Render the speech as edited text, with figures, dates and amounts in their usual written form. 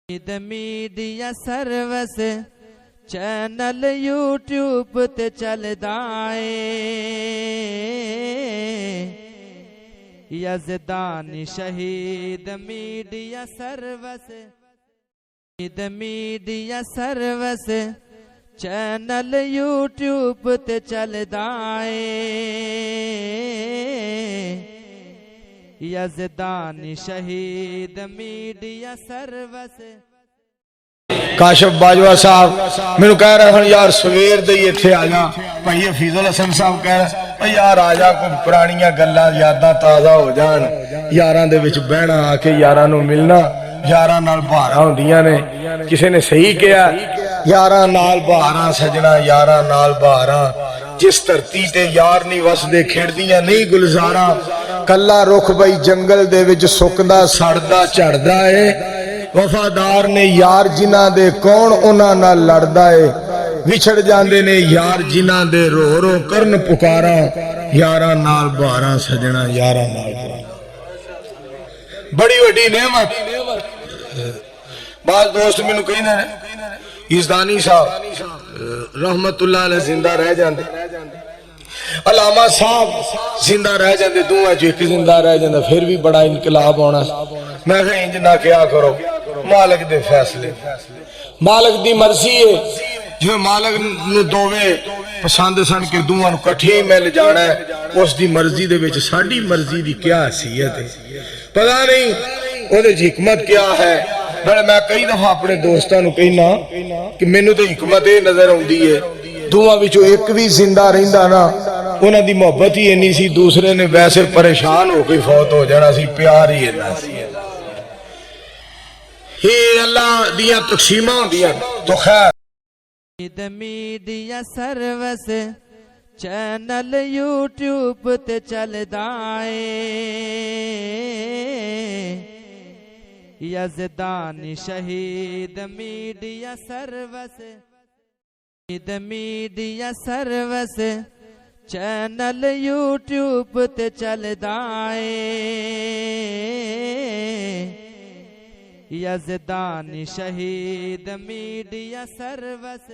Media service channel YouTube ते चलदा है। यज़दानी शहीद मीडिया सर्विस चैनल यूट्यूब ते चलदा है। यज़दानी शहीद मीडिया सर्विस। काशिफ बाजवा साहब मैनू कह रहे हैं यार सवेर दे इत्थे आ जा। भाई हफीजुल हसन साहब कह रहे यार आ जा, कोई पुरानियां गल्लां यादां ताज़ा हो जान, यारां दे विच बहना, आके यारां नू मिलना, यारां नाल बहारां हुंदियां ने। किसी ने सही कहा, यारां नाल बहारां सजना, यारां नाल बहारां। जिस धरती ते यार नहीं वसदे खिड़दियां नहीं गुलजारां। कला रुख बई जंगल दे विच सुकदा सड़दा झड़दा है। वफादार ने यार जिन्हां दे कौन उन्हां नाल लड़दा है। विछड़ जांदे ने यार जिन्हां दे रो रो करन पुकारा। यारां नाल बहारां सजना, यारां नाल बड़ी वड्डी नेमत। बाज दोस्त मैनू कहंदे ने इज़दानी साहब रहमतुल्लाह अलैह जिंदा रह जांदे, अलामा साहब जिंदा रह जाते, दोवां चों एक जिंदा रह जाता, फिर भी बड़ा इनकलाब होना। मैं कहा इंज ना क्या करो, मालिक दे फैसले, मालिक दी मर्जी है। जो मालिक नू दोवे पसंद सन कि दोवां नू इकट्ठे मिल जाना है, उस दी मर्जी दे विच साडी मर्जी दी क्या हैसियत है, पता नहीं ओहदे च हिकमत क्या है। पर मैं कई दफा अपने दोस्तां नू कहना कि मैनू तो हिकमत ये नजर आउंदी है, दोवां विचों एक भी जिंदा रहिंदा ना, उन्हां दी मोहब्बत ही इन्नी सी, दूसरे ने वैसे परेशान होकर फौत हो जाना सी, प्यार ही इन्ना सी। ये अल्लाह दियां तकसीमां होंदियां। तो खैर मीडिया सर्विस चैनल यूट्यूब ते चलदा है। यज़दानी शहीद मीडिया सर्विस चैनल यूट्यूब ते चलदा है। यज़दानी शहीद मीडिया सर्विस।